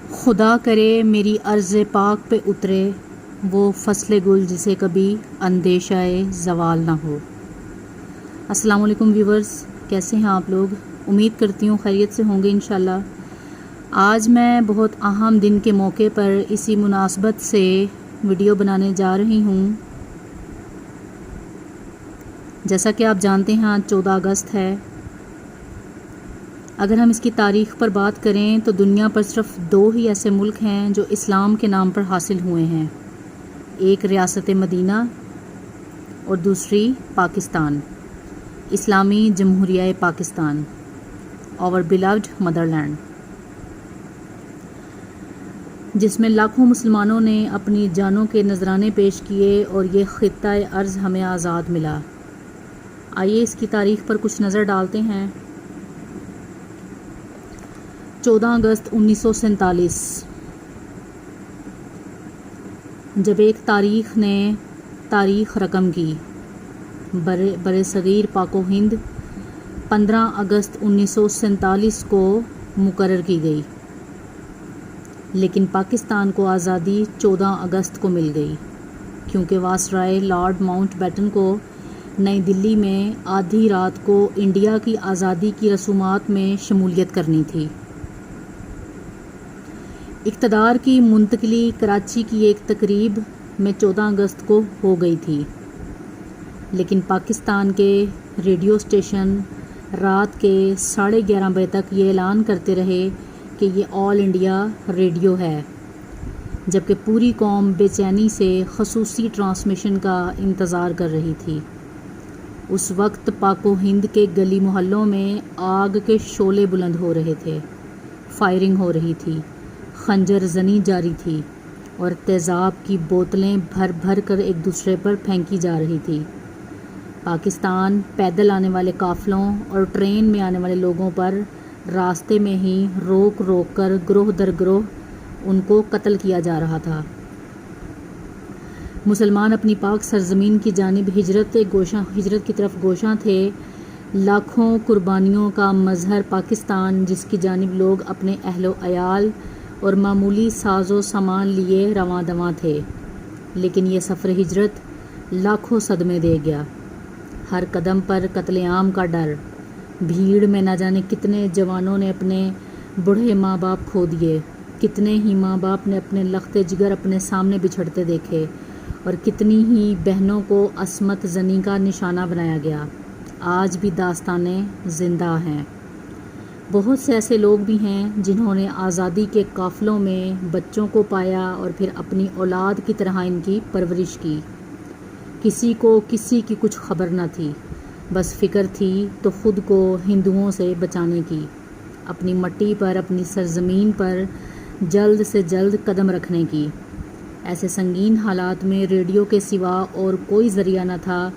خدا کرے میری عرض پاک پہ اترے وہ فصل گل جسے کبھی اندیشہ زوال نہ ہو۔ السلام علیکم ویورز، کیسے ہیں آپ لوگ؟ امید کرتی ہوں خیریت سے ہوں گے انشاءاللہ۔ آج میں بہت اہم دن کے موقع پر اسی مناسبت سے ویڈیو بنانے جا رہی ہوں۔ جیسا کہ آپ جانتے ہیں آج 14 اگست ہے۔ اگر ہم اس کی تاریخ پر بات کریں تو دنیا پر صرف 2 ہی ایسے ملک ہیں جو اسلام کے نام پر حاصل ہوئے ہیں، ایک ریاست مدینہ اور دوسری پاکستان، اسلامی جمہوریہ پاکستان، اور بیلوڈ مدر لینڈ، جس میں لاکھوں مسلمانوں نے اپنی جانوں کے نذرانے پیش کیے اور یہ خطہ ارض ہمیں آزاد ملا۔ آئیے اس کی تاریخ پر کچھ نظر ڈالتے ہیں۔ 14 اگست 1947 جب ایک تاریخ نے تاریخ رقم کی، برصغیر پاک و ہند 15 اگست 1947 کو مقرر کی گئی، لیکن پاکستان کو آزادی 14 اگست کو مل گئی، کیونکہ وائسرائے لارڈ ماؤنٹ بیٹن کو نئی دلی میں آدھی رات کو انڈیا کی آزادی کی رسومات میں شمولیت کرنی تھی۔ اقتدار کی منتقلی کراچی کی ایک تقریب میں 14 اگست کو ہو گئی تھی، لیکن پاکستان کے ریڈیو اسٹیشن رات کے 11:30 بجے تک یہ اعلان کرتے رہے کہ یہ آل انڈیا ریڈیو ہے، جبکہ پوری قوم بے چینی سے خصوصی ٹرانسمیشن کا انتظار کر رہی تھی۔ اس وقت پاک و ہند کے گلی محلوں میں آگ کے شعلے بلند ہو رہے تھے، فائرنگ ہو رہی تھی، خنجر زنی جاری تھی اور تیزاب کی بوتلیں بھر بھر کر ایک دوسرے پر پھینکی جا رہی تھی۔ پاکستان پیدل آنے والے قافلوں اور ٹرین میں آنے والے لوگوں پر راستے میں ہی روک روک کر گروہ در گروہ ان کو قتل کیا جا رہا تھا۔ مسلمان اپنی پاک سرزمین کی جانب ہجرت کی طرف گوشاں تھے۔ لاکھوں قربانیوں کا مظہر پاکستان، جس کی جانب لوگ اپنے اہل و عیال اور معمولی ساز و سامان لیے رواں دواں تھے، لیکن یہ سفر ہجرت لاکھوں صدمے دے گیا۔ ہر قدم پر قتل عام کا ڈر، بھیڑ میں نہ جانے کتنے جوانوں نے اپنے بوڑھے ماں باپ کھو دیے، کتنے ہی ماں باپ نے اپنے لخت جگر اپنے سامنے بچھڑتے دیکھے، اور کتنی ہی بہنوں کو عصمت زنی کا نشانہ بنایا گیا۔ آج بھی داستانیں زندہ ہیں۔ بہت سے ایسے لوگ بھی ہیں جنہوں نے آزادی کے قافلوں میں بچوں کو پایا اور پھر اپنی اولاد کی طرح ان کی پرورش کی۔ کسی کو کسی کی کچھ خبر نہ تھی، بس فکر تھی تو خود کو ہندوؤں سے بچانے کی، اپنی مٹی پر، اپنی سرزمین پر جلد سے جلد قدم رکھنے کی۔ ایسے سنگین حالات میں ریڈیو کے سوا اور کوئی ذریعہ نہ تھا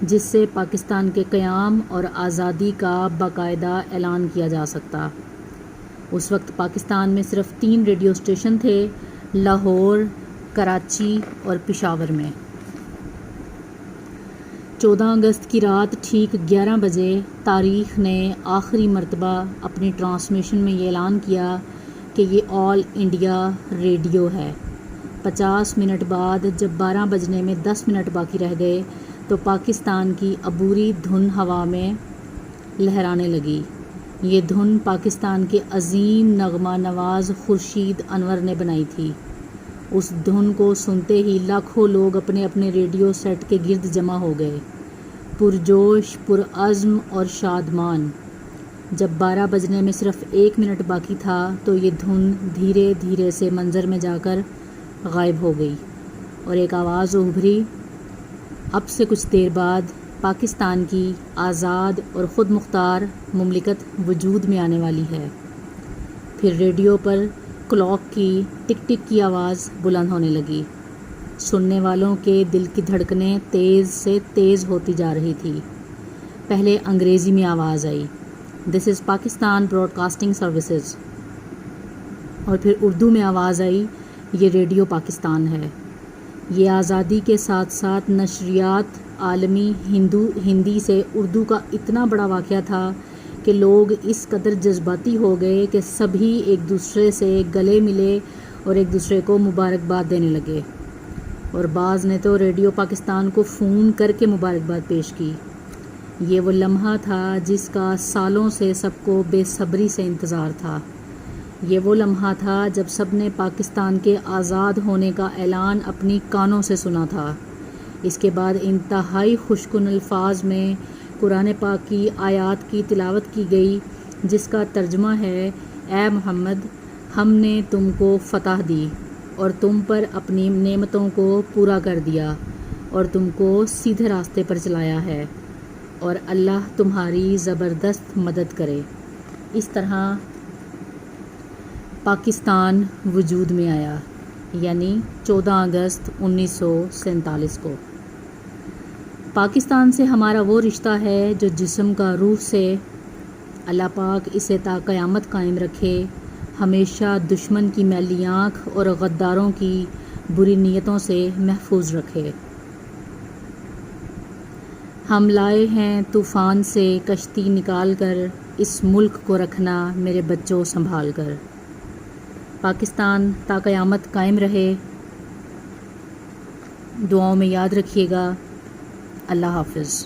جس سے پاکستان کے قیام اور آزادی کا باقاعدہ اعلان کیا جا سکتا۔ اس وقت پاکستان میں صرف 3 ریڈیو اسٹیشن تھے، لاہور، کراچی اور پشاور میں۔ 14 اگست کی رات ٹھیک 11 بجے تاریخ نے آخری مرتبہ اپنی ٹرانسمیشن میں یہ اعلان کیا کہ یہ آل انڈیا ریڈیو ہے۔ 50 منٹ بعد جب 12 بجنے میں 10 منٹ باقی رہ گئے تو پاکستان کی عبوری دھن ہوا میں لہرانے لگی۔ یہ دھن پاکستان کے عظیم نغمہ نواز خورشید انور نے بنائی تھی۔ اس دھن کو سنتے ہی لاکھوں لوگ اپنے اپنے ریڈیو سیٹ کے گرد جمع ہو گئے، پرجوش، پرعزم اور شادمان۔ جب 12 بجنے میں صرف 1 منٹ باقی تھا تو یہ دھن دھیرے دھیرے سے منظر میں جا کر غائب ہو گئی، اور ایک آواز ابھری، اب سے کچھ دیر بعد پاکستان کی آزاد اور خود مختار مملکت وجود میں آنے والی ہے۔ پھر ریڈیو پر کلاک کی ٹک ٹک کی آواز بلند ہونے لگی۔ سننے والوں کے دل کی دھڑکنیں تیز سے تیز ہوتی جا رہی تھی۔ پہلے انگریزی میں آواز آئی، دس از پاکستان براڈ کاسٹنگ سروسز، اور پھر اردو میں آواز آئی، یہ ریڈیو پاکستان ہے۔ یہ آزادی کے ساتھ ساتھ نشریات عالمی ہندی سے اردو کا اتنا بڑا واقعہ تھا کہ لوگ اس قدر جذباتی ہو گئے کہ سبھی ایک دوسرے سے گلے ملے اور ایک دوسرے کو مبارکباد دینے لگے، اور بعض نے تو ریڈیو پاکستان کو فون کر کے مبارکباد پیش کی۔ یہ وہ لمحہ تھا جس کا سالوں سے سب کو بے صبری سے انتظار تھا۔ یہ وہ لمحہ تھا جب سب نے پاکستان کے آزاد ہونے کا اعلان اپنی کانوں سے سنا تھا۔ اس کے بعد انتہائی خوشکن الفاظ میں قرآن پاک کی آیات کی تلاوت کی گئی، جس کا ترجمہ ہے: اے محمد، ہم نے تم کو فتح دی اور تم پر اپنی نعمتوں کو پورا کر دیا اور تم کو سیدھے راستے پر چلایا ہے، اور اللہ تمہاری زبردست مدد کرے۔ اس طرح پاکستان وجود میں آیا، یعنی 14 اگست 1947 کو۔ پاکستان سے ہمارا وہ رشتہ ہے جو جسم کا روح سے۔ اللہ پاک اسے تا قیامت قائم رکھے، ہمیشہ دشمن کی میلی آنکھ اور غداروں کی بری نیتوں سے محفوظ رکھے۔ ہم لائے ہیں طوفان سے کشتی نکال کر، اس ملک کو رکھنا میرے بچوں سنبھال کر۔ پاکستان تا قیامت قائم رہے، دعاؤں میں یاد رکھیے گا۔ اللہ حافظ۔